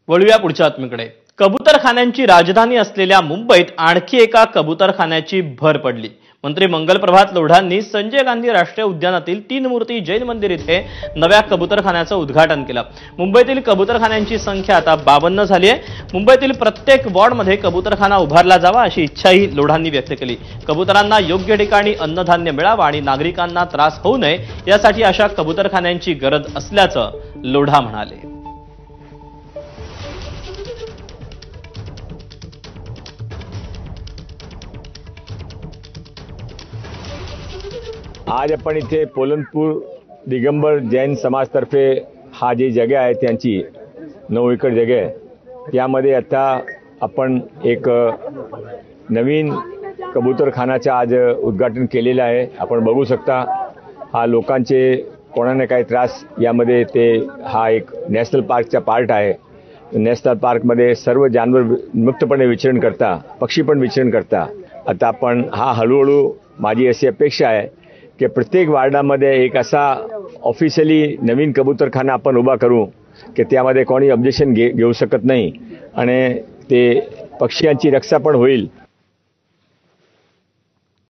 वळूया पुढच्या बातमीकडे। कबूतरखान्यांची राजधानी असलेल्या मुंबईत आणखी एका कबूतरखान्याची भर पडली। मंत्री मंगलप्रभात लोढांनी संजय गांधी राष्ट्रीय उद्यानातील 3 मूर्ती जैन मंदिर इथे नव्या कबूतरखान्याचं उद्घाटन केलं। मुंबईतील कबूतरखान्यांची संख्या आता 52 झाली आहे। मुंबईतील प्रत्येक वॉर्डमध्ये कबूतरखाना उभारला जावा अशी इच्छाही लोढांनी व्यक्त केली। कबूतरांना योग्य ठिकाणी अन्नधान्य मिळावं आणि नागरिकांना त्रास होऊ नये यासाठी अशा कबूतरखान्यांची गरज असल्याचं लोढा म्हणाले। आज आपण इथे पोलनपूर दिगंबर जैन समाजतर्फे हा जी जगह आहे त्यांची 9 एकर जगह आहे त्यामध्ये आता आपण एक नवीन कबूतरखानाचं आज उद्घाटन केलेलं आहे। आपण बघू शकता हा लोकांचे कोणाने काही त्रास यामध्ये ते हा एक नॅशनल पार्कचा पार्ट आहे। नॅशनल पार्कमध्ये सर्व जानवर मुक्तपणे विचरण करता, पक्षी पण विचरण करता। आता आपण हा हळूहळू माझी अशी अपेक्षा आहे की प्रत्येक वार्डामध्ये एक असा ऑफिशियली नवीन कबूतरखाना आपण उभा करू की त्यामध्ये कोणी ऑब्जेक्शन घेऊ शकत नाही आणि ते पक्ष्यांची रक्षा पण होईल।